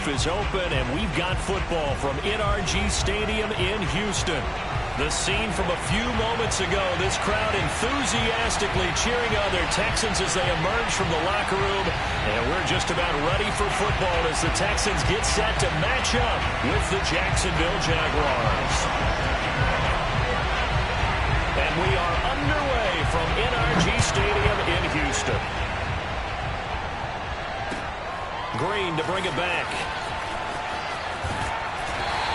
roof is open, and we've got football from NRG Stadium in Houston. The scene from a few moments ago, this crowd enthusiastically cheering on their Texans as they emerge from the locker room. And we're just about ready for football as the Texans get set to match up with the Jacksonville Jaguars. And we are underway from NRG Stadium in Houston. Green to bring it back.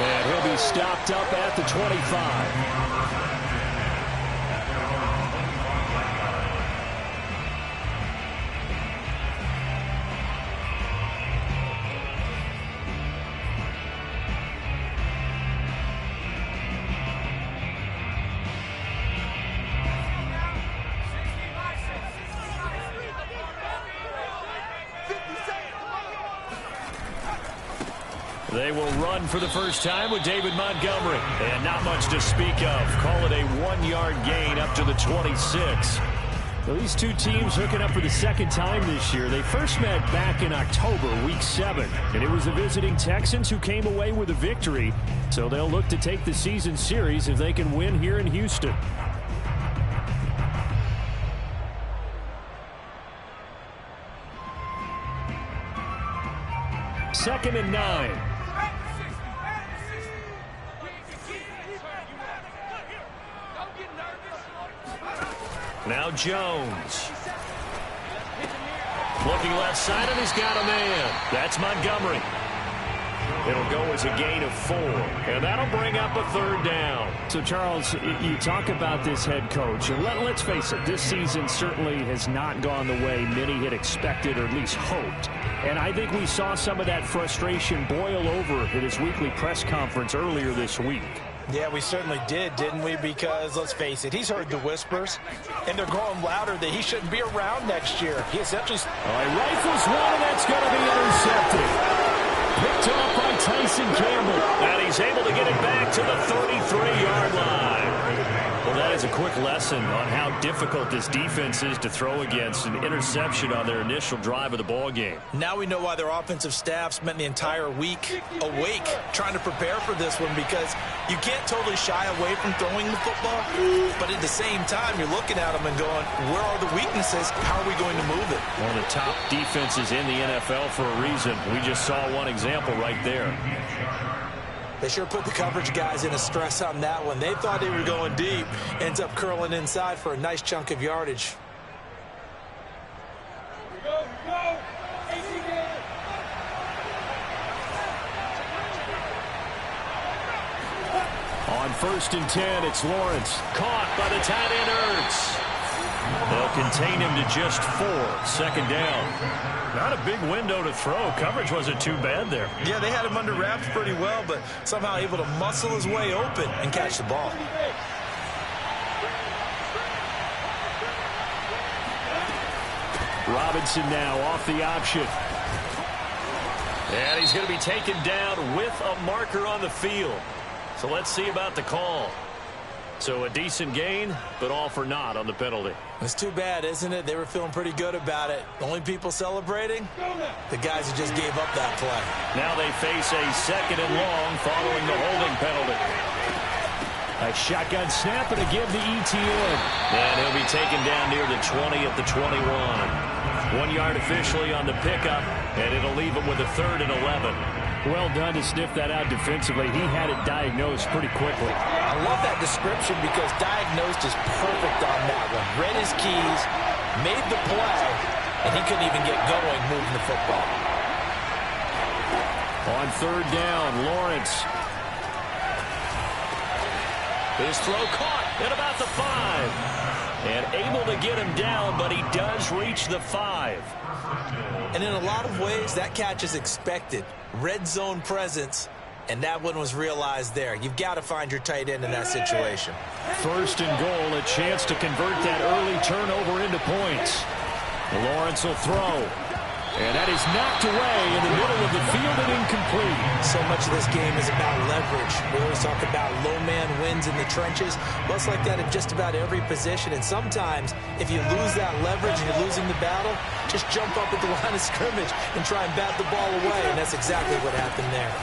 And he'll be stopped up at the 25. They will run for the first time with David Montgomery. And not much to speak of. Call it a 1-yard gain up to the 26. Well, these two teams hooking up for the second time this year. They first met back in October, Week 7. And it was the visiting Texans who came away with a victory. So they'll look to take the season series if they can win here in Houston. Second and 9. Now Jones. Looking left side, and he's got a man. That's Montgomery. It'll go as a gain of 4, and that'll bring up a third down. So, Charles, you talk about this head coach, and let's face it, this season certainly has not gone the way many had expected or at least hoped. And I think we saw some of that frustration boil over at his weekly press conference earlier this week. Yeah, we certainly did, didn't we? Because, let's face it, he's heard the whispers, and they're growing louder that he shouldn't be around next year. He essentially... All right, rifles one, and that's going to be intercepted. Picked off by Tyson Campbell, and he's able to get it back to the 33-yard line. Well, that is a quick lesson on how difficult this defense is to throw against. An interception on their initial drive of the ball game. Now we know why their offensive staff spent the entire week awake trying to prepare for this one, because you can't totally shy away from throwing the football, but at the same time, you're looking at them and going, where are the weaknesses? How are we going to move it? One of the top defenses in the NFL for a reason. We just saw one example right there. They sure put the coverage guys in a stress on that one. They thought they were going deep. Ends up curling inside for a nice chunk of yardage. On 1st and 10, it's Lawrence. Caught by the tight end Ertz. They'll contain him to just 4. Second down. Not a big window to throw. Coverage wasn't too bad there. Yeah, they had him under wraps pretty well, but somehow able to muscle his way open and catch the ball. Robinson now off the option. And he's going to be taken down with a marker on the field. So let's see about the call. So a decent gain, but all for naught on the penalty. It's too bad, isn't it? They were feeling pretty good about it. The only people celebrating? The guys who just gave up that play. Now they face a second and long following the holding penalty. A shotgun snap and a give to ETN. And he'll be taken down near the 20 at the 21. 1 yard officially on the pickup, and it'll leave him with a 3rd and 11. Well done to sniff that out defensively. He had it diagnosed pretty quickly. I love that description because diagnosed is perfect on that one. Read his keys, made the play, and he couldn't even get going moving the football. On 3rd down, Lawrence. His throw caught at about the 5. And able to get him down, but he does reach the 5. And in a lot of ways, that catch is expected. Red zone presence, and that one was realized there. You've got to find your tight end in that situation. 1st and goal, a chance to convert that early turnover into points. Lawrence will throw. And that is knocked away in the middle of the field and incomplete. complete. So much of this game is about leverage. We always talk about low man wins in the trenches. Well, it's like that in just about every position. And sometimes, if you lose that leverage and you're losing the battle, just jump up at the line of scrimmage and try and bat the ball away. And that's exactly what happened there.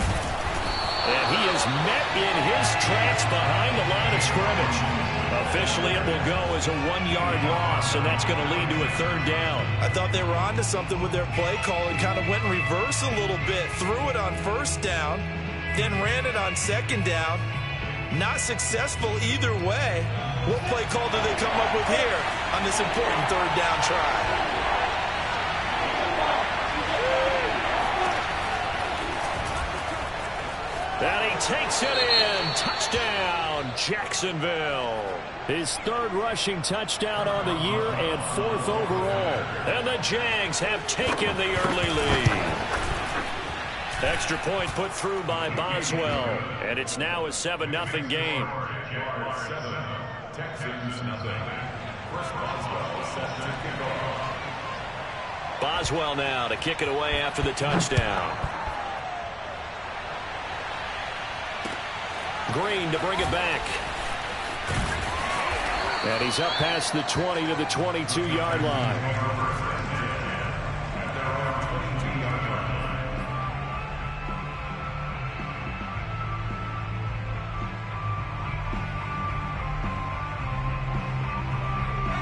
And he is met in his tracks behind the line of scrimmage. Officially, it will go as a 1-yard loss, and that's going to lead to a third down. I thought they were onto something with their play call and kind of went in reverse a little bit. Threw it on first down, then ran it on second down. Not successful either way. What play call do they come up with here on this important third down try? And he takes it in. Touchdown, Jacksonville. His third rushing touchdown on the year and fourth overall. And the Jags have taken the early lead. Extra point put through by Boswell. And it's now a 7-0 game. Texans nothing. First Boswell set to kick off. Boswell now to kick it away after the touchdown. Green to bring it back. And he's up past the 20 to the 22-yard line.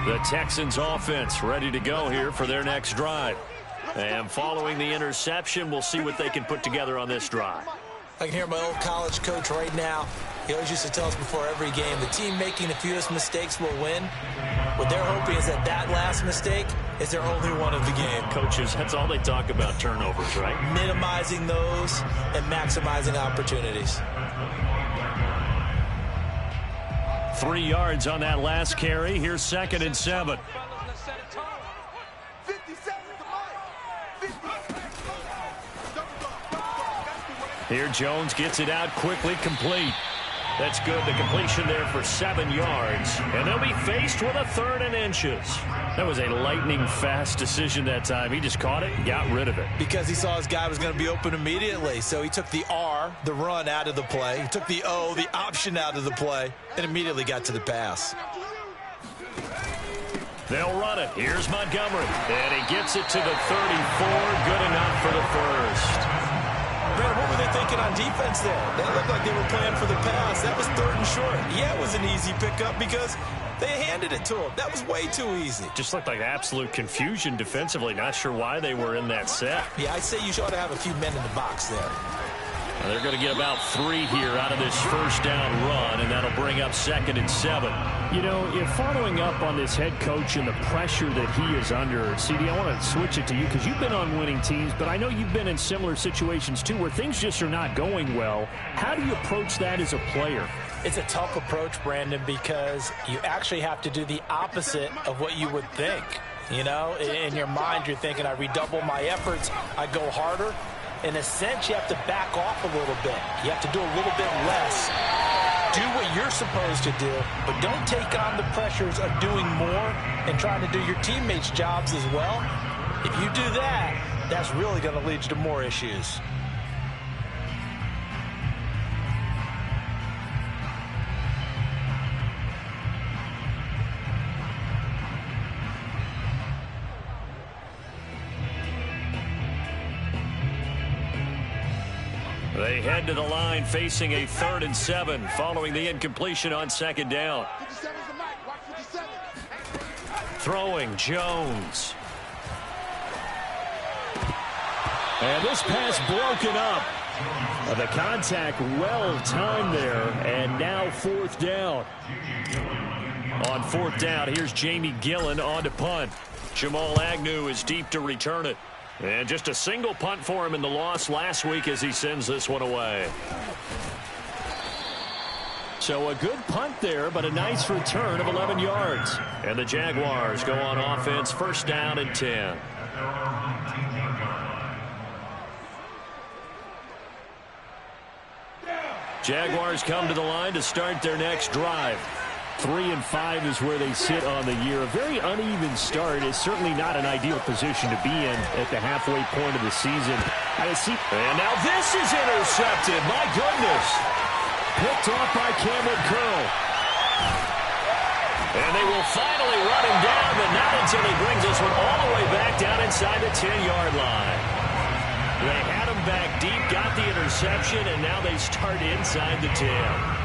The Texans offense ready to go here for their next drive. And following the interception, we'll see what they can put together on this drive. I can hear my old college coach right now. He always used to tell us before every game, the team making the fewest mistakes will win. What they're hoping is that that last mistake is their only one of the game. Coaches, that's all they talk about, turnovers, right? Minimizing those and maximizing opportunities. 3 yards on that last carry. Here's 2nd and 7. Here Jones gets it out quickly, complete. That's good. The completion there for 7 yards. And they'll be faced with a 3rd and inches. That was a lightning-fast decision that time. He just caught it and got rid of it. Because he saw his guy was going to be open immediately. So he took the R, the run, out of the play. He took the O, the option, out of the play, and immediately got to the pass. They'll run it. Here's Montgomery. And he gets it to the 34. Good enough for the first. Brandon, what were they thinking on defense there? That looked like they were playing for the pass. That was 3rd and short. Yeah, it was an easy pickup because they handed it to him. That was way too easy. Just looked like absolute confusion defensively. Not sure why they were in that set. Yeah, I'd say you ought to have a few men in the box there. Now they're going to get about 3 here out of this first down run, and that'll bring up 2nd and 7. You know, if following up on this head coach and the pressure that he is under, CD, I want to switch it to you because you've been on winning teams, but I know you've been in similar situations too where things just are not going well. How do you approach that as a player? It's a tough approach, Brandon, because you actually have to do the opposite of what you would think. You know, in your mind, you're thinking, I redouble my efforts, I go harder. In a sense, you have to back off a little bit. You have to do a little bit less. Do what you're supposed to do, but don't take on the pressures of doing more and trying to do your teammates' jobs as well. If you do that, that's really going to lead you to more issues. They head to the line facing a 3rd and 7 following the incompletion on 2nd down. Throwing Jones. And this pass broken up. The contact well timed there, and now 4th down. On 4th down, here's Jamie Gillen on to punt. Jamal Agnew is deep to return it. And just a single punt for him in the loss last week as he sends this one away. So a good punt there, but a nice return of 11 yards. And the Jaguars go on offense, 1st down and 10. Jaguars come to the line to start their next drive. 3-5 is where they sit on the year. A very uneven start. Is certainly not an ideal position to be in at the halfway point of the season. And now this is intercepted. My goodness. Picked off by Cameron Curl. And they will finally run him down, but not until he brings this one all the way back down inside the 10-yard line. They had him back deep, got the interception, and now they start inside the 10.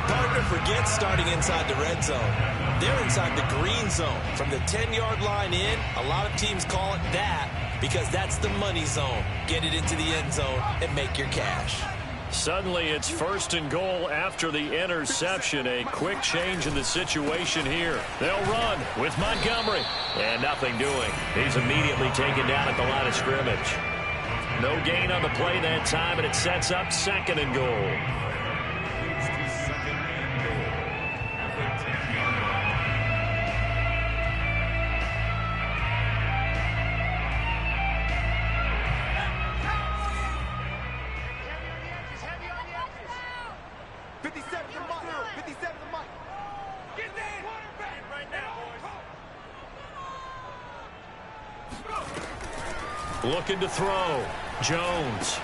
Partner forgets starting inside the red zone. They're inside the green zone. From the 10-yard line in, a lot of teams call it that because that's the money zone. Get it into the end zone and make your cash. Suddenly it's 1st and goal after the interception. A quick change in the situation here. They'll run with Montgomery. And nothing doing. He's immediately taken down at the line of scrimmage. No gain on the play that time, and it sets up 2nd and goal. Looking to throw. Jones.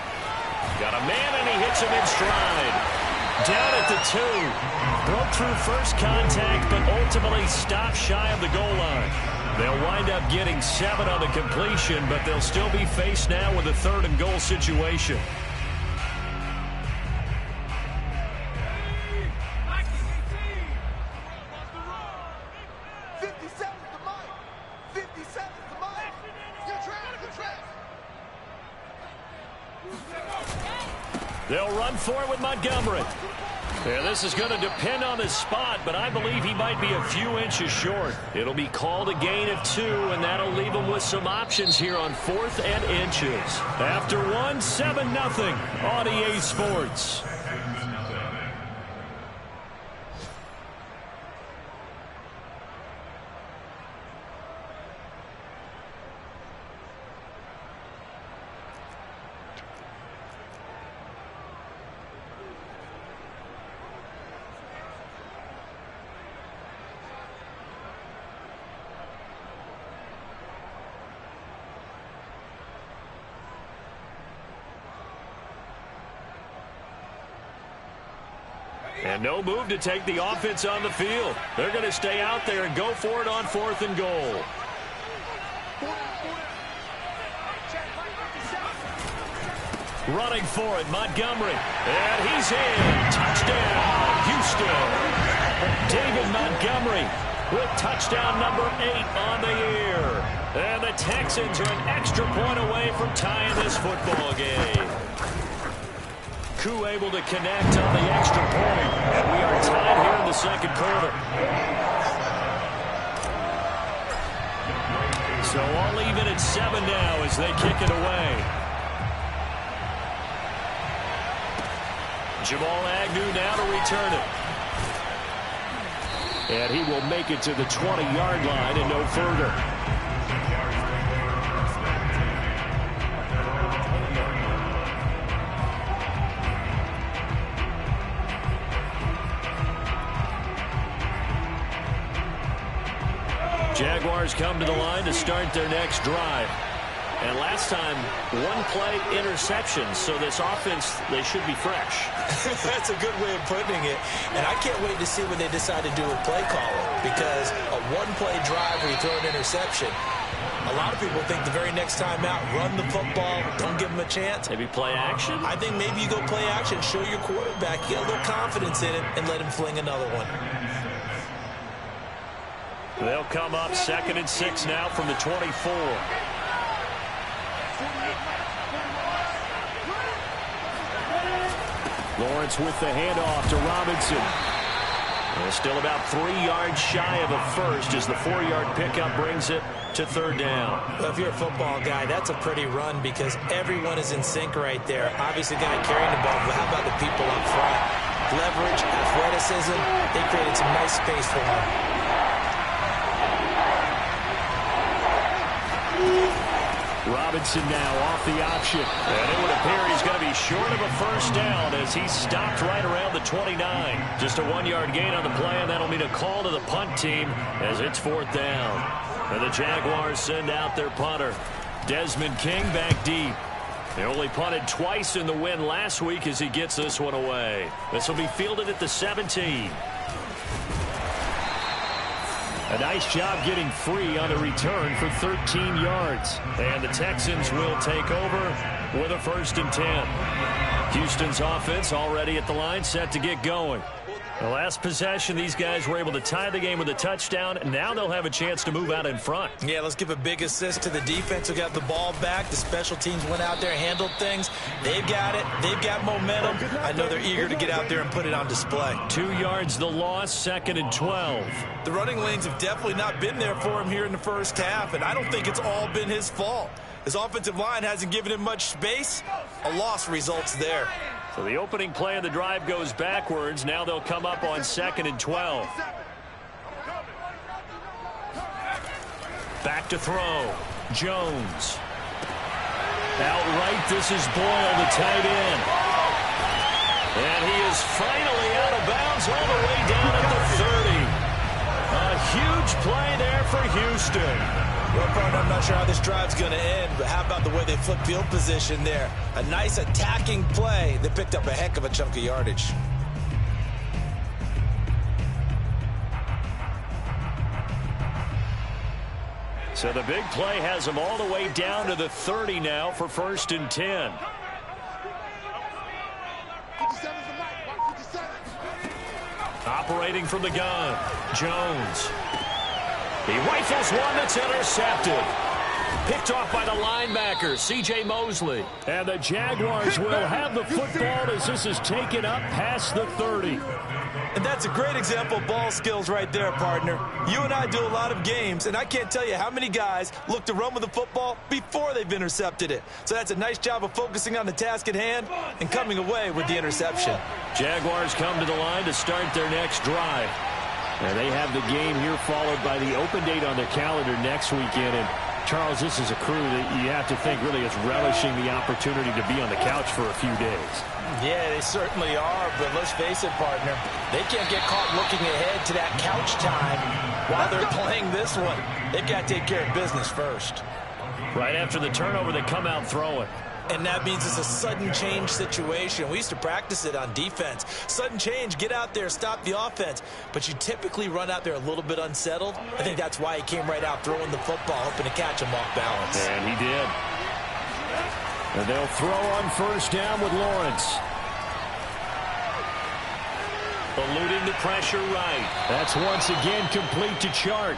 Got a man, and he hits him in stride. Down at the 2. Broke through first contact, but ultimately stopped shy of the goal line. They'll wind up getting 7 on the completion, but they'll still be faced now with a 3rd and goal situation. They'll run for it with Montgomery. Yeah, this is going to depend on his spot, but I believe he might be a few inches short. It'll be called a gain of 2, and that'll leave him with some options here on 4th and inches. After 1, 7-0 on EA Sports. And no move to take the offense on the field. They're going to stay out there and go for it on 4th and goal. Running for it, Montgomery. And he's in. Touchdown, Houston. David Montgomery with touchdown number 8 on the year. And the Texans are an extra point away from tying this football game. Koo able to connect on the extra point, and we are tied here in the 2nd quarter. So all even at 7 now as they kick it away. Jamal Agnew now to return it. And he will make it to the 20-yard line and no further. Jaguars come to the line to start their next drive. And last time, 1-play interception. So this offense, they should be fresh. That's a good way of putting it. And I can't wait to see what they decide to do with play calling. Because a 1-play drive where you throw an interception, a lot of people think the very next time out, run the football, don't give them a chance. Maybe play action? I think maybe you go play action, show your quarterback, get a little confidence in it, and let him fling another one. They'll come up 2nd and 6 now from the 24. Lawrence with the handoff to Robinson. And still about 3 yards shy of a first as the 4-yard pickup brings it to 3rd down. Well, if you're a football guy, that's a pretty run because everyone is in sync right there. Obviously, the guy carrying the ball, but how about the people up front? Leverage, athleticism, they created some nice space for him. Robinson now off the option. And it would appear he's going to be short of a first down as he's stopped right around the 29. Just a 1-yard gain on the play, and that'll mean a call to the punt team as it's 4th down. And the Jaguars send out their punter. Desmond King back deep. They only punted twice in the win last week as he gets this one away. This will be fielded at the 17. A nice job getting free on the return for 13 yards. And the Texans will take over with a 1st and 10. Houston's offense already at the line, set to get going. The last possession, these guys were able to tie the game with a touchdown. Now they'll have a chance to move out in front. Yeah, let's give a big assist to the defense who got the ball back. The special teams went out there, handled things. They've got it. They've got momentum. I know they're eager to get out there and put it on display. 2 yards the loss, 2nd and 12. The running lanes have definitely not been there for him here in the first half, and I don't think it's all been his fault. His offensive line hasn't given him much space. A loss results there. So the opening play of the drive goes backwards. Now they'll come up on 2nd and 12. Back to throw. Jones. Outright, this is Boyle, the tight end. And he is finally out of bounds all the way down at the 30. A huge play there for Houston. Well, partner, I'm not sure how this drive's going to end, but how about the way they flip field position there? A nice attacking play. They picked up a heck of a chunk of yardage. So the big play has them all the way down to the 30 now for 1st and 10. Operating from the gun, Jones. He rifles one that's intercepted. Picked off by the linebacker, C.J. Mosley. And the Jaguars will have the football as this is taken up past the 30. And that's a great example of ball skills right there, partner. You and I do a lot of games, and I can't tell you how many guys look to run with the football before they've intercepted it. So that's a nice job of focusing on the task at hand and coming away with the interception. Jaguars come to the line to start their next drive. And they have the game here followed by the open date on their calendar next weekend. And, Charles, this is a crew that you have to think really is relishing the opportunity to be on the couch for a few days. Yeah, they certainly are, but let's face it, partner. They can't get caught looking ahead to that couch time while they're playing this one. They've got to take care of business first. Right after the turnover, they come out throwing. And that means it's a sudden change situation. We used to practice it on defense. Sudden change, get out there, stop the offense. But you typically run out there a little bit unsettled. I think that's why he came right out throwing the football, hoping to catch him off balance. And he did. And they'll throw on 1st down with Lawrence. Eluding the pressure right. That's once again complete to Chark.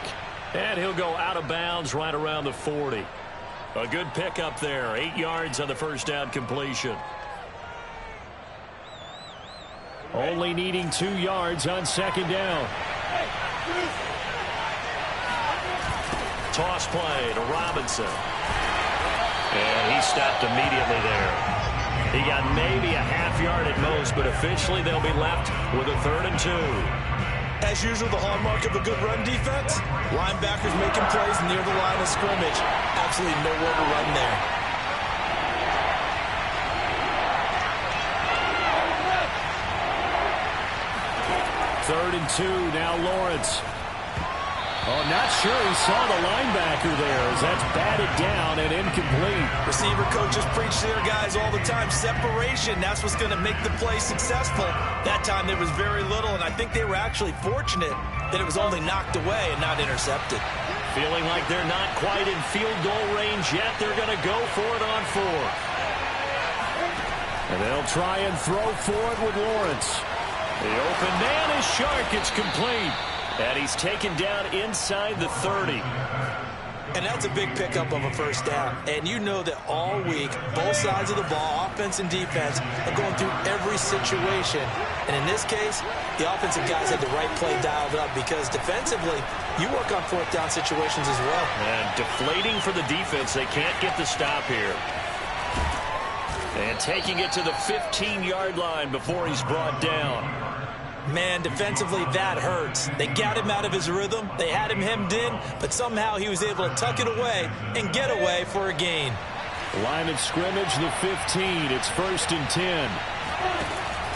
And he'll go out of bounds right around the 40. A good pickup there. 8 yards on the 1st down completion. Only needing 2 yards on 2nd down. Toss play to Robinson. And he stopped immediately there. He got maybe a half yard at most, but officially they'll be left with a 3rd and 2. As usual, the hallmark of a good run defense, linebackers making plays near the line of scrimmage. Absolutely nowhere to run there. Third and 2, now Lawrence. Oh, not sure he saw the linebacker there as that's batted down and incomplete. Receiver coaches preach to their guys all the time. Separation, that's what's going to make the play successful. That time there was very little, and I think they were actually fortunate that it was only knocked away and not intercepted. Feeling like they're not quite in field goal range yet. They're going to go for it on 4th. And they'll try and throw for it with Lawrence. The open man is Chark. It's complete. And he's taken down inside the 30. And that's a big pickup of a 1st down. And you know that all week, both sides of the ball, offense and defense, are going through every situation. And in this case, the offensive guys had the right play dialed up because defensively, you work on 4th down situations as well. And deflating for the defense. They can't get the stop here. And taking it to the 15-yard line before he's brought down. Man, defensively, that hurts. They got him out of his rhythm. They had him hemmed in, but somehow he was able to tuck it away and get away for a gain. Line of scrimmage, the 15. It's 1st and 10.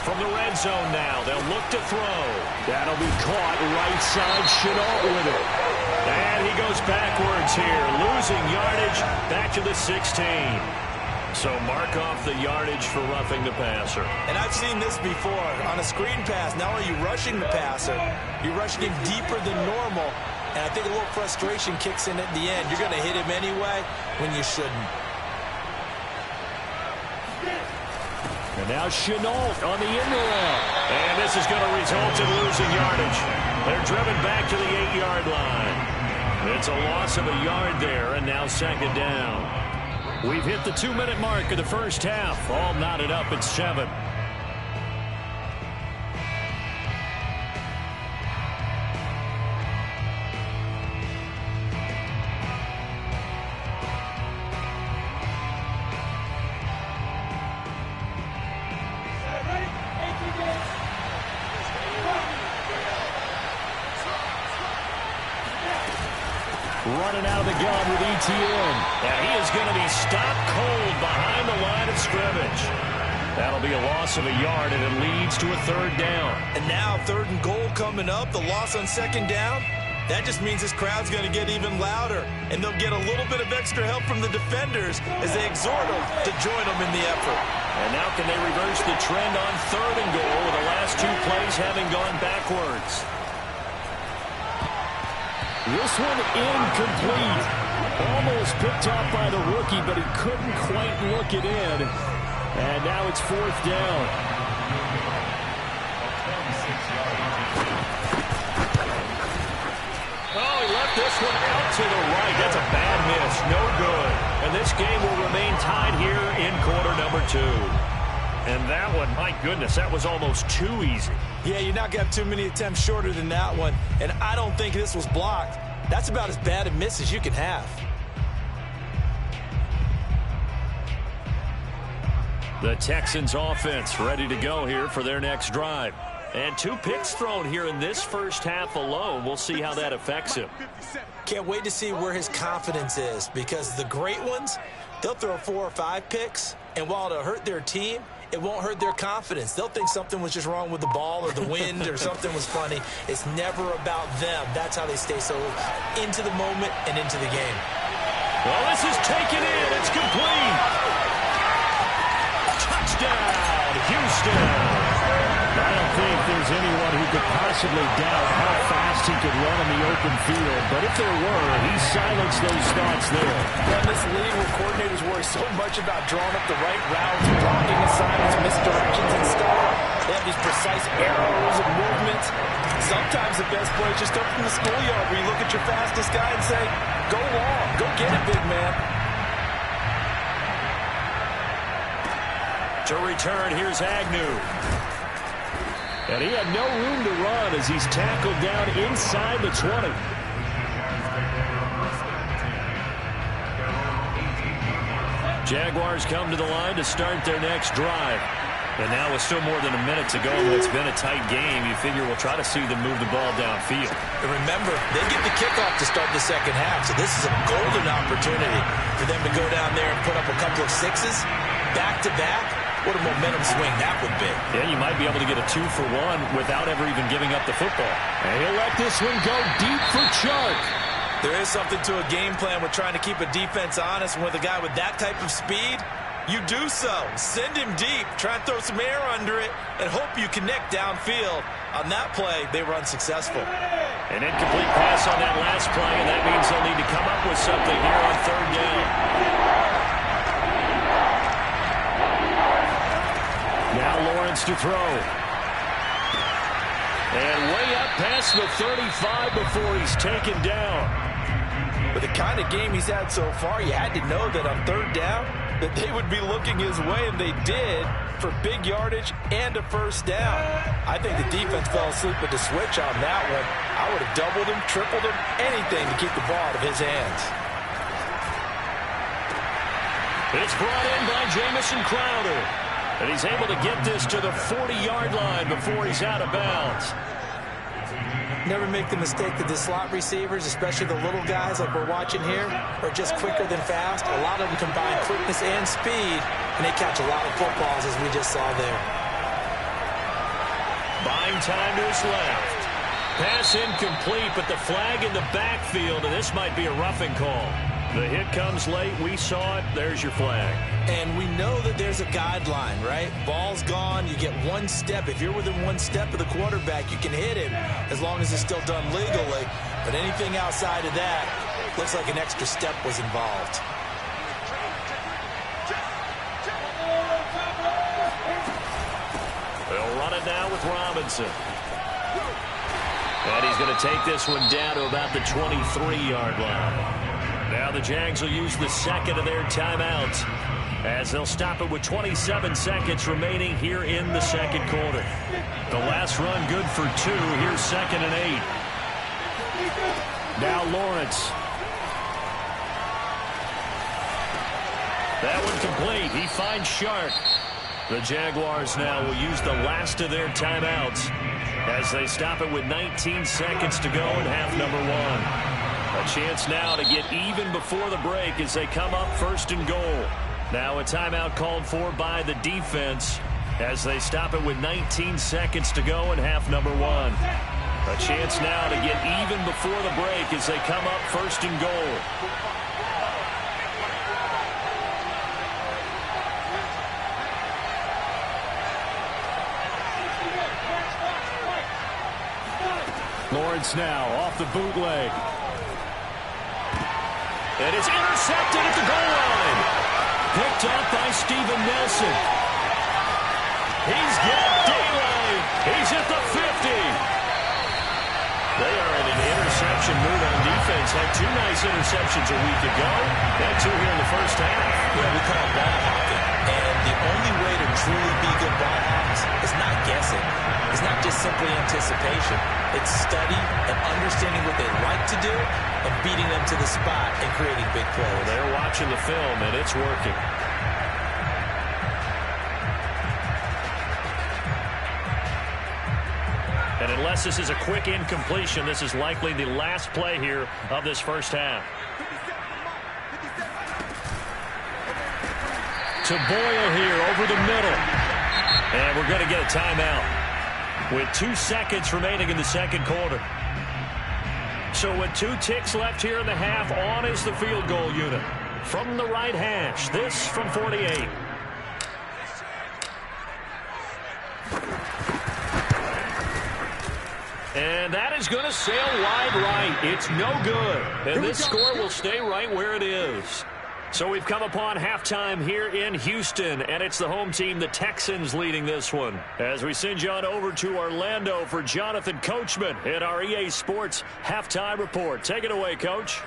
From the red zone now, they'll look to throw. That'll be caught right side. Chenault with it. And he goes backwards here, losing yardage back to the 16. So mark off the yardage for roughing the passer. And I've seen this before. On a screen pass, not only are you rushing the passer, you're rushing him deeper than normal. And I think a little frustration kicks in at the end. You're going to hit him anyway when you shouldn't. And now Chenault on the in route. And this is going to result in losing yardage. They're driven back to the 8-yard line. It's a loss of a yard there, and now 2nd down. We've hit the 2-minute mark of the first half. All knotted up at 7. Running out of the gun with Etienne. And he is going to be stopped cold behind the line of scrimmage. That'll be a loss of a yard, and it leads to a 3rd down. And now 3rd and goal coming up. The loss on 2nd down. That just means this crowd's going to get even louder. And they'll get a little bit of extra help from the defenders as they exhort them to join them in the effort. And now can they reverse the trend on 3rd and goal with the last 2 plays having gone backwards? This one incomplete. Almost picked off by the rookie, but he couldn't quite look it in. And now it's 4th down. Oh, he left this one out to the right. That's a bad miss. No good. And this game will remain tied here in quarter number 2. And that one, my goodness, that was almost too easy. Yeah, you're not going to have too many attempts shorter than that one. And I don't think this was blocked. That's about as bad a miss as you can have. The Texans offense ready to go here for their next drive. And 2 picks thrown here in this first half alone. We'll see how that affects him. Can't wait to see where his confidence is, because the great ones, they'll throw 4 or 5 picks, and while it'll hurt their team, it won't hurt their confidence. They'll think something was just wrong with the ball or the wind or something was funny. It's never about them. That's how they stay so into the moment and into the game. Well, this is taken in. It's complete. Touchdown, Houston. I don't think there's anyone who could possibly doubt how fast he could run in the open field. But if there were, he silenced those thoughts there. In this league where coordinators worry so much about drawing up the right routes, blocking assignments, misdirections and stuff, they have these precise arrows and movements. Sometimes the best play is just up from the schoolyard where you look at your fastest guy and say, go long, go get it, big man. To return, here's Agnew. And he had no room to run as he's tackled down inside the 20. Jaguars come to the line to start their next drive. And now with still more than a minute to go in what's been a tight game, you figure we'll try to see them move the ball downfield. And remember, they get the kickoff to start the second half, so this is a golden opportunity for them to go down there and put up a couple of 6s back-to-back. What a momentum swing that would be. Yeah, you might be able to get a 2-for-1 without ever even giving up the football. And he'll let this one go deep for Chark. There is something to a game plan with trying to keep a defense honest. And with a guy with that type of speed, you do so. Send him deep, try and throw some air under it, and hope you connect downfield. On that play, they were unsuccessful. An incomplete pass on that last play, and that means they'll need to come up with something here on 3rd down. Now Lawrence to throw. And way up past the 35 before he's taken down. With the kind of game he's had so far, you had to know that on 3rd down, that they would be looking his way, and they did, for big yardage and a 1st down. I think the defense fell asleep at the switch on that one. I would have doubled him, tripled him, anything to keep the ball out of his hands. It's brought in by Jamison Crowder. And he's able to get this to the 40-yard line before he's out of bounds. Never make the mistake that the slot receivers, especially the little guys like we're watching here, are just quicker than fast. A lot of them combine quickness and speed, and they catch a lot of footballs, as we just saw there. Buying time to his left. Pass incomplete, but the flag in the backfield, and this might be a roughing call. The hit comes late. We saw it. There's your flag. And we know that there's a guideline, right? Ball's gone. You get one step. If you're within one step of the quarterback, you can hit him as long as it's still done legally. But anything outside of that, looks like an extra step was involved. They'll run it now with Robinson. And he's going to take this one down to about the 23-yard line. Now the Jags will use the second of their timeouts as they'll stop it with 27 seconds remaining here in the second quarter. The last run good for 2. Here's 2nd and 8. Now Lawrence. That one complete. He finds Shark. The Jaguars now will use the last of their timeouts as they stop it with 19 seconds to go in half number 1. A chance now to get even before the break as they come up 1st and goal. Now a timeout called for by the defense as they stop it with 19 seconds to go in half number 1. A chance now to get even before the break as they come up 1st and goal. Lawrence now off the bootleg. And it's intercepted at the goal line. Picked up by Steven Nelson. He's got daylight. He's at the 50. They are in an interception mood on defense. Had 2 nice interceptions a week ago. Had 2 here in the first half. Yeah, we call it ball hawking. And the only way to truly be good ball hawks is not guessing. It's not just simply anticipation. It's study and understanding what they like to do and beating them to the spot and creating big plays. Well, they're watching the film, and it's working. And unless this is a quick incompletion, this is likely the last play here of this first half. To Boyle here over the middle. And we're going to get a timeout with 2 seconds remaining in the second quarter. So with 2 ticks left here in the half, on is the field goal unit. From the right hash, this from 48. And that is going to sail wide right. It's no good. And this score will stay right where it is. So we've come upon halftime here in Houston, and it's the home team, the Texans, leading this one. As we send you on over to Orlando for Jonathan Coachman in our EA Sports Halftime Report. Take it away, Coach.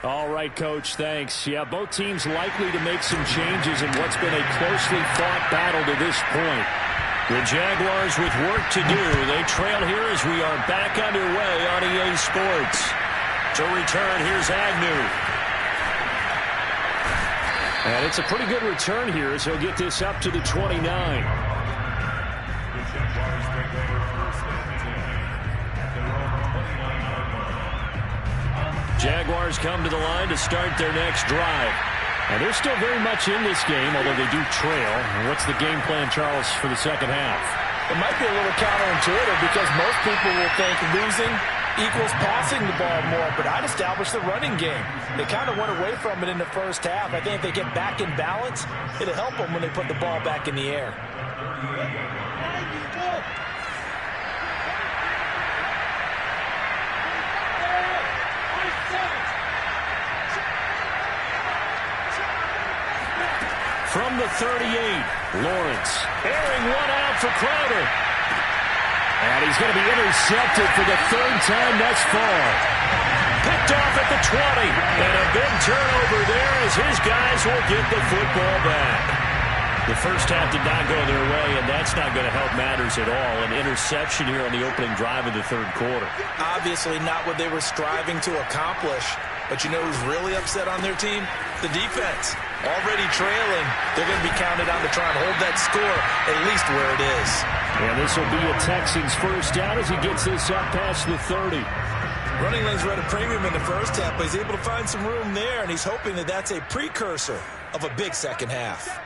All right, Coach, thanks. Yeah, both teams likely to make some changes in what's been a closely fought battle to this point. The Jaguars with work to do. They trail here as we are back underway on EA Sports. To return, here's Agnew. And it's a pretty good return here as he'll get this up to the 29. Jaguars come to the line to start their next drive. And they're still very much in this game, although they do trail. And what's the game plan, Charles, for the second half? It might be a little counterintuitive because most people will think losing equals passing the ball more, but I'd establish the running game. They kind of went away from it in the first half. I think if they get back in balance, it'll help them when they put the ball back in the air. From the 38, Lawrence airing one out for Crowder. And he's going to be intercepted for the 3rd time thus far. Picked off at the 20. And a big turnover there as his guys will get the football back. The first half did not go their way, and that's not going to help matters at all. An interception here on the opening drive of the third quarter. Obviously not what they were striving to accomplish. But you know who's really upset on their team? The defense. Already trailing. They're going to be counted on to try and hold that score at least where it is. And this will be a Texans first down as he gets this up past the 30. Running lanes were at a premium in the first half, but he's able to find some room there, and he's hoping that that's a precursor of a big second half.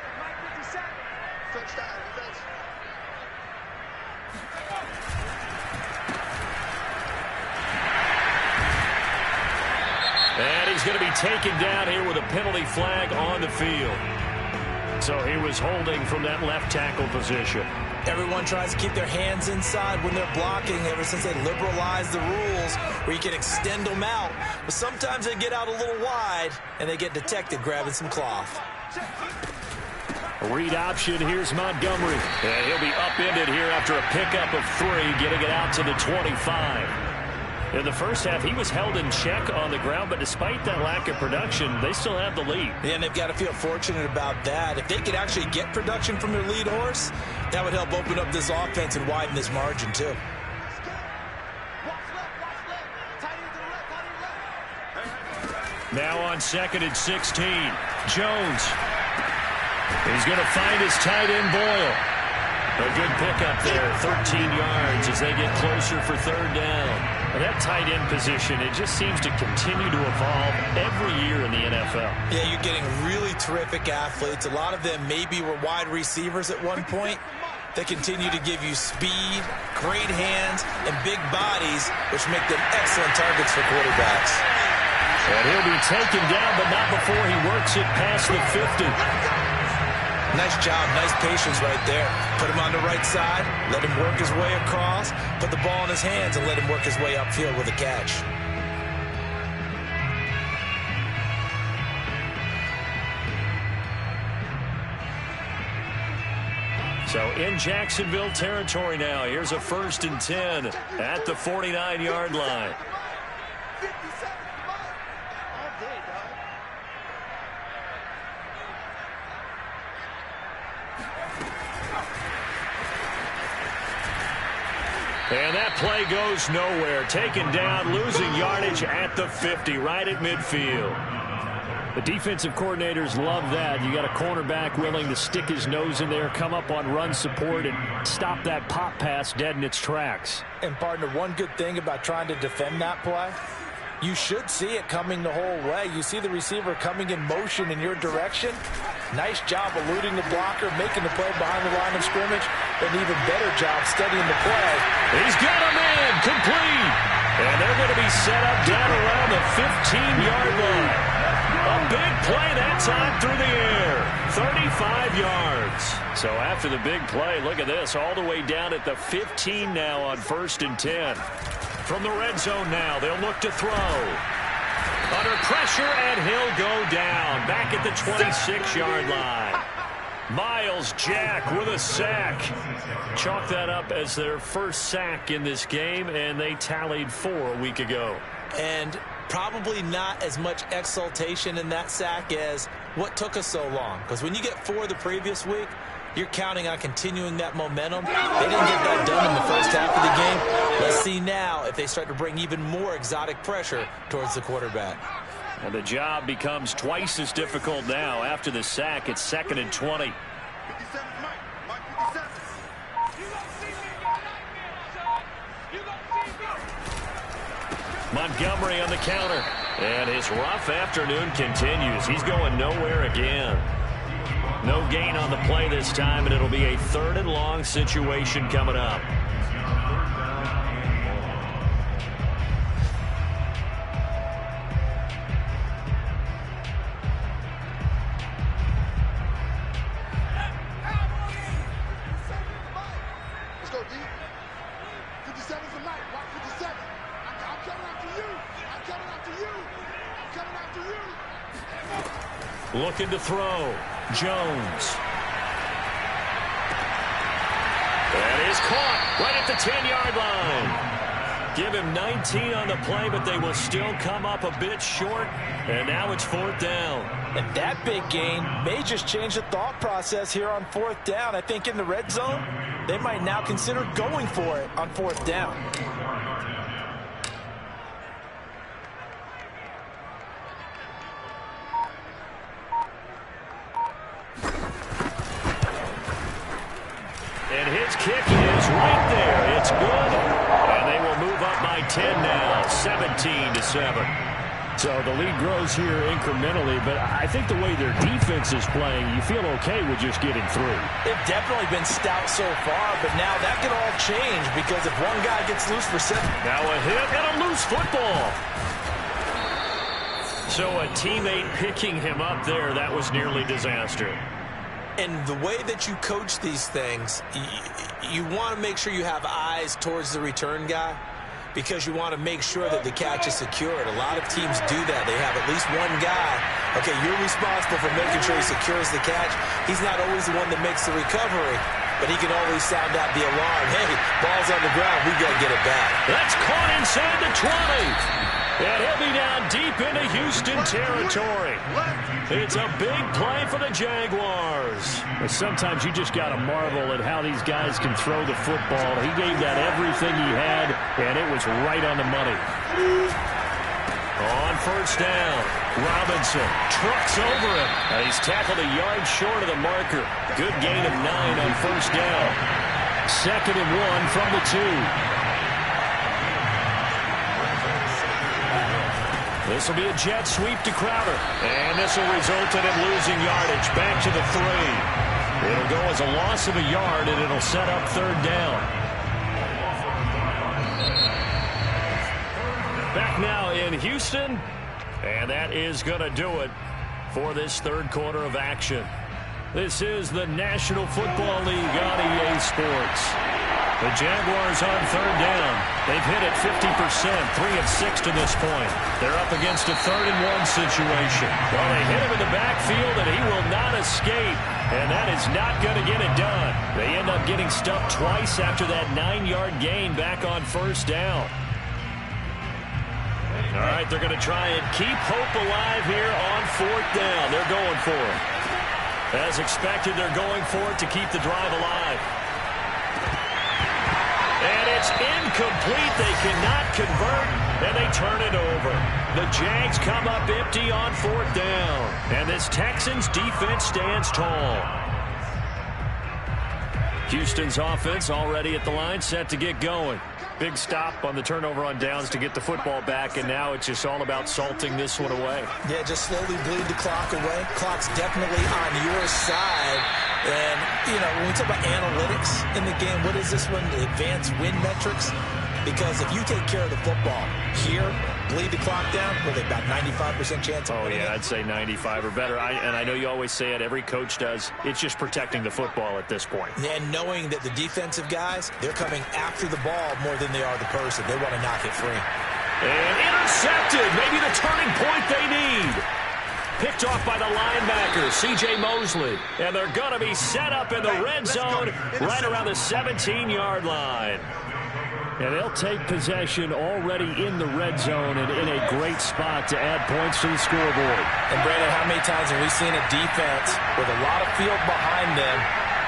And he's going to be taken down here with a penalty flag on the field. So he was holding from that left tackle position. Everyone tries to keep their hands inside when they're blocking ever since they liberalized the rules where you can extend them out. But sometimes they get out a little wide and they get detected grabbing some cloth. A read option. Here's Montgomery. And he'll be upended here after a pickup of 3, getting it out to the 25. In the first half, he was held in check on the ground, but despite that lack of production, they still have the lead. Yeah, and they've got to feel fortunate about that. If they could actually get production from their lead horse, that would help open up this offense and widen this margin, too. Now on 2nd and 16, Jones. He's going to find his tight end, Boyle. A good pickup there, 13 yards as they get closer for 3rd down. And that tight end position, it just seems to continue to evolve every year in the NFL. Yeah, you're getting really terrific athletes. A lot of them maybe were wide receivers at one point. They continue to give you speed, great hands, and big bodies, which make them excellent targets for quarterbacks. And he'll be taken down, but not before he works it past the 50. Nice job, nice patience right there. Put him on the right side, let him work his way across, put the ball in his hands, and let him work his way upfield with a catch. So in Jacksonville territory now. Here's a 1st and 10 at the 49-yard line. And that play goes nowhere. Taken down, losing yardage at the 50, right at midfield. The defensive coordinators love that. You got a cornerback willing to stick his nose in there, come up on run support, and stop that pop pass dead in its tracks. And, partner, one good thing about trying to defend that play, you should see it coming the whole way. You see the receiver coming in motion in your direction. Nice job eluding the blocker, making the play behind the line of scrimmage. An even better job studying the play. He's got him in, complete. And they're going to be set up down around the 15-yard line. A big play that time through the air. 35 yards. So after the big play, look at this, all the way down at the 15 now on 1st and 10. From the red zone now, they'll look to throw. Under pressure, and he'll go down. Back at the 26-yard line. Miles Jack with a sack. Chalk that up as their first sack in this game, and they tallied 4 a week ago. And probably not as much exultation in that sack as what took us so long. Because when you get 4 the previous week, you're counting on continuing that momentum. They didn't get that done in the first half of the game. Let's see now if they start to bring even more exotic pressure towards the quarterback. And the job becomes twice as difficult now. After the sack, it's 2nd and 20. Montgomery on the counter. And his rough afternoon continues. He's going nowhere again. No gain on the play this time, and it'll be a 3rd and long situation coming up. Let's go, D. 57 for Mike. Watch 57. I'm coming after you. I'm coming after you. I'm coming after you. Looking to throw. Jones. That is caught right at the 10-yard line. Give him 19 on the play, but they will still come up a bit short. And now it's 4th down. And that big gain may just change the thought process here on 4th down. I think in the red zone, they might now consider going for it on 4th down. And his kick is right there. It's good. And they will move up by 10 now, 17-7. So the lead grows here incrementally, but I think the way their defense is playing, you feel okay with just getting through. They've definitely been stout so far, but now that could all change because if one guy gets loose for 7. Now a hit and a loose football. So a teammate picking him up there, that was nearly disaster. And the way that you coach these things, you want to make sure you have eyes towards the return guy because you want to make sure that the catch is secured. A lot of teams do that. They have at least one guy. Okay, you're responsible for making sure he secures the catch. He's not always the one that makes the recovery, but he can always sound out the alarm. Hey, ball's on the ground. We got to get it back. That's caught inside the 20. And he'll be down deep into Houston territory. It's a big play for the Jaguars. And sometimes you just got to marvel at how these guys can throw the football. He gave that everything he had, and it was right on the money. On 1st down, Robinson trucks over him. And he's tackled a yard short of the marker. Good gain of 9 on 1st down. 2nd and 1 from the 2. This will be a jet sweep to Crowder. And this will result in him losing yardage. Back to the 3. It'll go as a loss of a yard, and it'll set up 3rd down. Back now in Houston. And that is going to do it for this 3rd quarter of action. This is the National Football League on EA Sports. The Jaguars on 3rd down. They've hit it 50%, 3 of 6 to this point. They're up against a 3rd and 1 situation. Well, they hit him in the backfield, and he will not escape. And that is not going to get it done. They end up getting stuffed twice after that 9-yard gain back on 1st down. All right, they're going to try and keep hope alive here on 4th down. They're going for it. As expected, they're going for it to keep the drive alive. And it's incomplete. They cannot convert, and they turn it over. The Jags come up empty on 4th down, and this Texans defense stands tall. Houston's offense already at the line, set to get going. Big stop on the turnover on downs to get the football back, and now it's just all about salting this one away. Yeah, just slowly bleed the clock away. Clock's definitely on your side. And, you know, when we talk about analytics in the game, what is this one? The advanced win metrics? Because if you take care of the football here, bleed the clock down, were they about 95% chance of winning? Oh, yeah, I'd say 95 or better. And I know you always say it, every coach does. It's just protecting the football at this point. And knowing that the defensive guys, they're coming after the ball more than they are the person. They want to knock it free. And intercepted. Maybe the turning point they need. Picked off by the linebacker, C.J. Mosley. And they're going to be set up in the red zone right around the 17-yard line. And they'll take possession already in the red zone and in a great spot to add points to the scoreboard. And, Brandon, how many times have we seen a defense with a lot of field behind them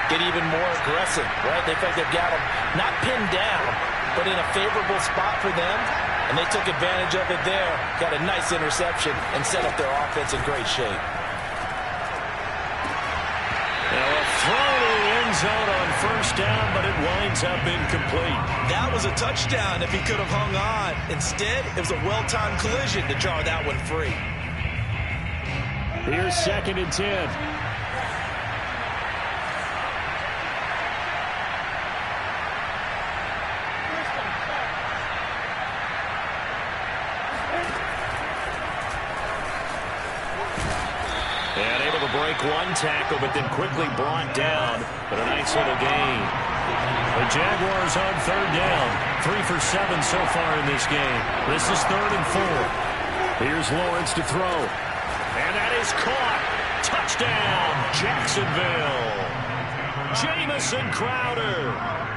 get even more aggressive, right? They feel like they've got them not pinned down, but in a favorable spot for them. And they took advantage of it there, got a nice interception, and set up their offense in great shape. Now a throw to the end zone on 1st down, but it winds up incomplete. That was a touchdown if he could have hung on. Instead, it was a well-timed collision to jar that one free. Here's 2nd and 10. Break one tackle, but then quickly brought down. But a nice little gain. The Jaguars on 3rd down. 3 for 7 so far in this game. This is 3rd and 4. Here's Lawrence to throw. And that is caught. Touchdown, Jacksonville. Jamison Crowder,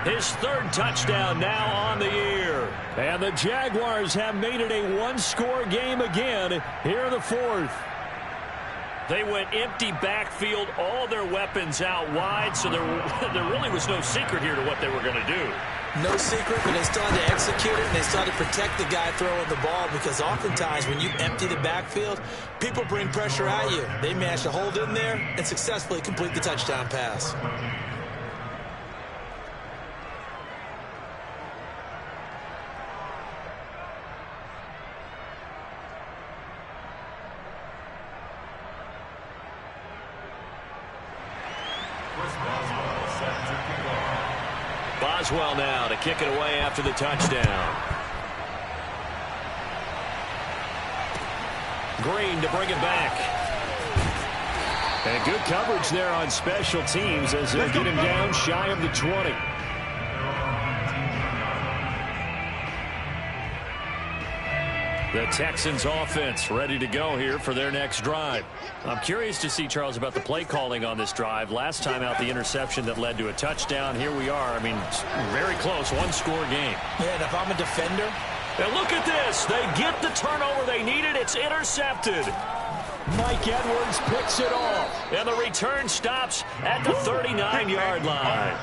his third touchdown now on the year. And the Jaguars have made it a one-score game again here in the fourth. They went empty backfield, all their weapons out wide, so there really was no secret here to what they were going to do. No secret, but they still had to execute it, and they still had to protect the guy throwing the ball, because oftentimes when you empty the backfield, people bring pressure at you. They managed to hold in there and successfully complete the touchdown pass. Boswell now to kick it away after the touchdown. Green to bring it back. And good coverage there on special teams as they get him down shy of the 20. The Texans offense ready to go here for their next drive. I'm curious to see, Charles, about the play calling on this drive. Last time out, the interception that led to a touchdown. Here we are. I mean, very close, one-score game. Yeah, and if I'm a defender. And look at this. They get the turnover they needed. It's intercepted. Mike Edwards picks it off. And the return stops at the 39-yard line.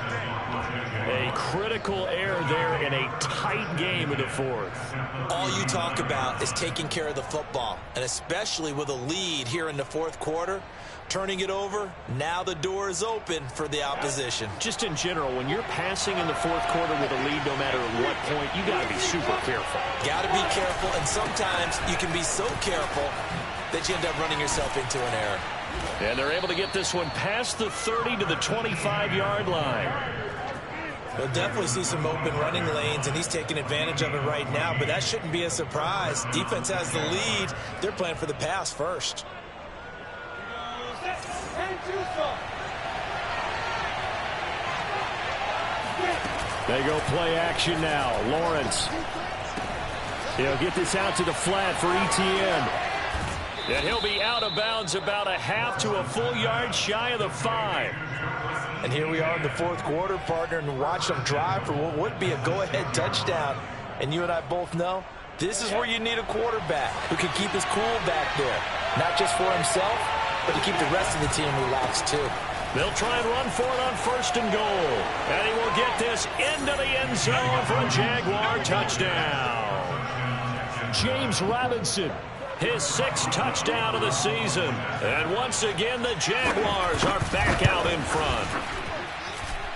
A critical error there in a tight game in the fourth. All you talk about is taking care of the football, and especially with a lead here in the fourth quarter, turning it over, now the door is open for the opposition. Just in general, when you're passing in the fourth quarter with a lead, no matter at what point, you got to be super careful. Got to be careful, and sometimes you can be so careful that you end up running yourself into an error. And they're able to get this one past the 30 to the 25-yard line. We'll definitely see some open running lanes, and he's taking advantage of it right now, but that shouldn't be a surprise. Defense has the lead. They're playing for the pass first. They go play action now. Lawrence. He'll get this out to the flat for Etienne. And he'll be out of bounds about a half to a full yard shy of the 5. And here we are in the fourth quarter, partner, and watch them drive for what would be a go-ahead touchdown. And you and I both know this is where you need a quarterback who can keep his cool back there. Not just for himself, but to keep the rest of the team relaxed too. They'll try and run for it on first and goal. And he will get this into the end zone for a Jaguar touchdown. James Robinson, his 6th touchdown of the season. And once again, the Jaguars are back out in front.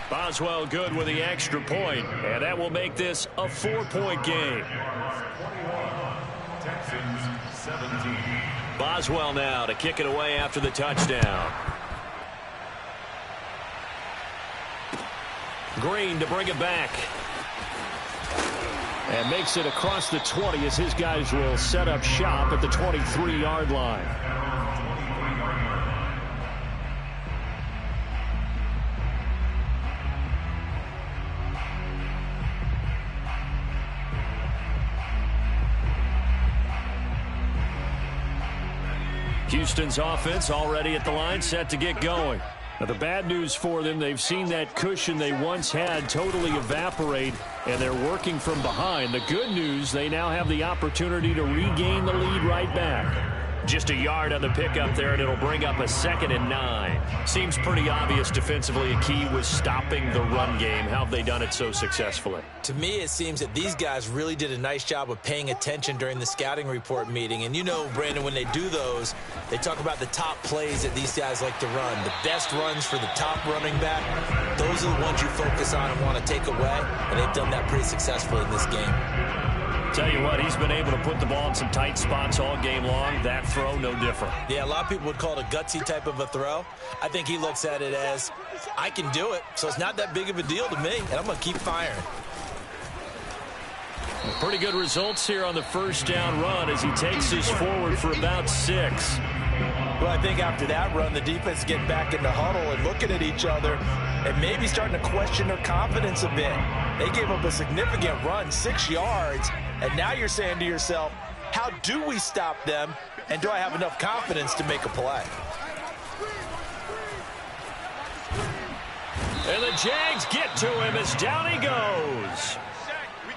Boswell good with the extra point, and that will make this a 4-point game. Texans 17. Boswell now to kick it away after the touchdown. Green to bring it back. And makes it across the 20 as his guys will set up shop at the 23-yard line. Houston's offense already at the line, set to get going. Now, the bad news for them, they've seen that cushion they once had totally evaporate, and they're working from behind. The good news, they now have the opportunity to regain the lead right back. Just a yard on the pickup there, and it'll bring up a 2nd and 9. Seems pretty obvious defensively a key was stopping the run game. How have they done it so successfully? To me, it seems that these guys really did a nice job of paying attention during the scouting report meeting. And you know, Brandon, when they do those, they talk about the top plays that these guys like to run. The best runs for the top running back, those are the ones you focus on and want to take away. And they've done that pretty successfully in this game. Tell you what, he's been able to put the ball in some tight spots all game long. That throw, no different. Yeah, a lot of people would call it a gutsy type of a throw. I think he looks at it as, I can do it, so it's not that big of a deal to me, and I'm going to keep firing. Pretty good results here on the first down run as he takes this forward for about 6. Well, I think after that run, the defense getting back in the huddle and looking at each other and maybe starting to question their confidence a bit. They gave up a significant run, 6 yards, and now you're saying to yourself, how do we stop them, and do I have enough confidence to make a play? And the Jags get to him as down he goes.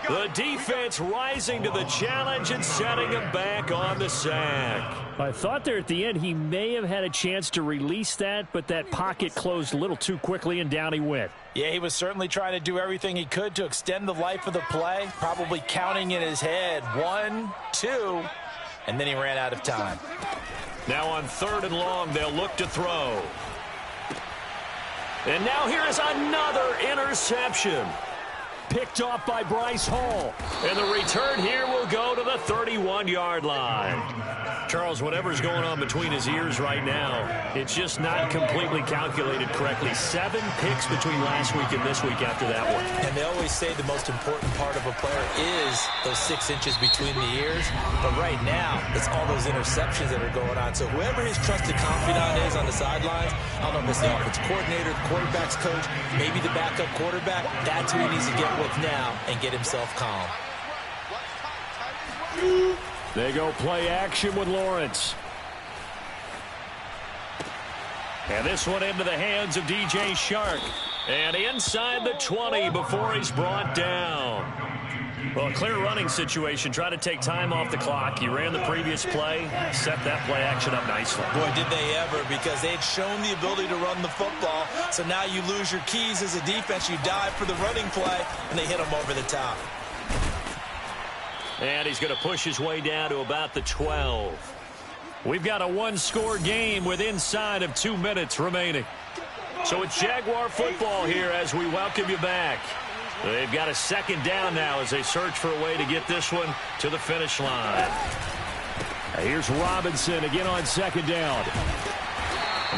The defense rising to the challenge and setting him back on the sack. I thought there at the end he may have had a chance to release that, but that pocket closed a little too quickly and down he went. Yeah, he was certainly trying to do everything he could to extend the life of the play, probably counting in his head 1, 2, and then he ran out of time. Now on 3rd and long, they'll look to throw. And now here is another interception. Picked off by Bryce Hall. And the return here will go to the 31-yard line. Charles, whatever's going on between his ears right now, it's just not completely calculated correctly. 7 picks between last week and this week after that one. And they always say the most important part of a player is those 6 inches between the ears. But right now, it's all those interceptions that are going on. So whoever his trusted confidant is on the sidelines, I don't know if it's the offensive coordinator, the quarterback's coach, maybe the backup quarterback, that's who he needs to get with now and get himself calm. They go play action with Lawrence. And this one into the hands of DJ Shark. And inside the 20 before he's brought down. Well, a clear running situation. Try to take time off the clock. He ran the previous play, set that play action up nicely. Boy, did they ever, because they'd shown the ability to run the football. So now you lose your keys as a defense. You dive for the running play, and they hit him over the top. And he's going to push his way down to about the 12. We've got a one-score game with inside of 2 minutes remaining. So it's Jaguar football here as we welcome you back. They've got a second down now as they search for a way to get this one to the finish line. Here's Robinson again on second down.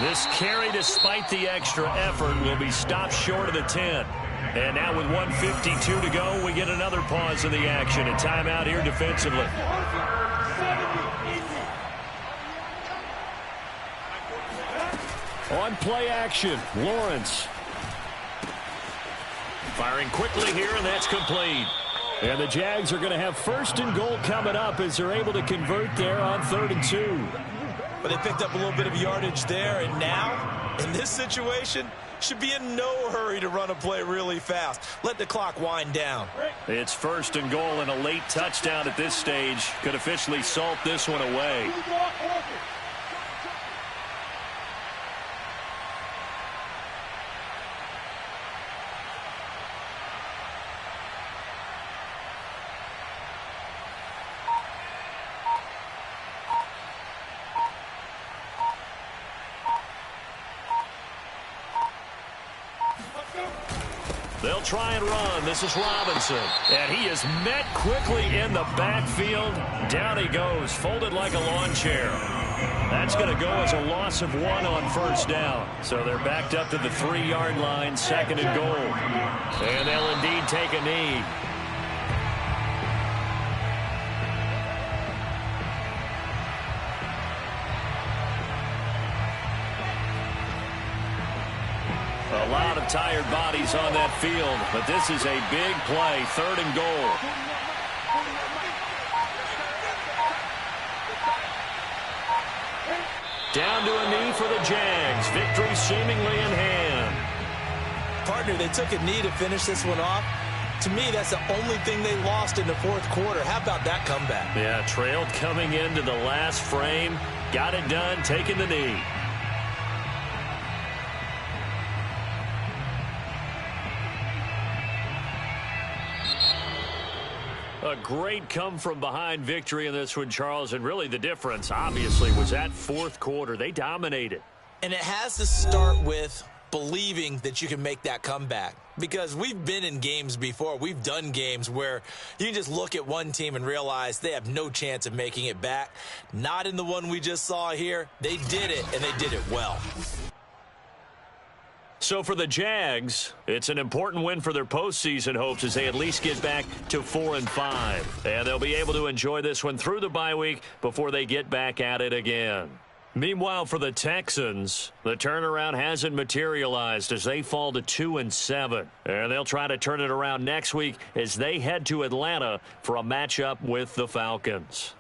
This carry, despite the extra effort, will be stopped short of the 10. And now with 1:52 to go, we get another pause in the action. A timeout here defensively. On play action, Lawrence. Firing quickly here, and that's complete. And the Jags are going to have 1st and goal coming up as they're able to convert there on 3rd and 2. But they picked up a little bit of yardage there, and now, in this situation, should be in no hurry to run a play really fast. Let the clock wind down. It's 1st and goal, and a late touchdown at this stage could officially salt this one away. They'll try and run. This is Robinson. And he is met quickly in the backfield. Down he goes, folded like a lawn chair. That's going to go as a loss of 1 on 1st down. So they're backed up to the 3-yard line, 2nd and goal. And they'll indeed take a knee. A lot of tired bodies on that field, but this is a big play, 3rd and goal. Down to a knee for the Jags. Victory seemingly in hand. Partner, they took a knee to finish this one off. To me, that's the only thing they lost in the 4th quarter. How about that comeback? Yeah, trailed coming into the last frame. Got it done, taking the knee. A great come-from-behind victory in this one, Charles, and really the difference, obviously, was that 4th quarter. They dominated. And it has to start with believing that you can make that comeback. Because we've been in games before. We've done games where you can just look at one team and realize they have no chance of making it back. Not in the one we just saw here. They did it, and they did it well. So for the Jags, it's an important win for their postseason hopes as they at least get back to 4-5. And they'll be able to enjoy this one through the bye week before they get back at it again. Meanwhile, for the Texans, the turnaround hasn't materialized as they fall to 2-7. And they'll try to turn it around next week as they head to Atlanta for a matchup with the Falcons.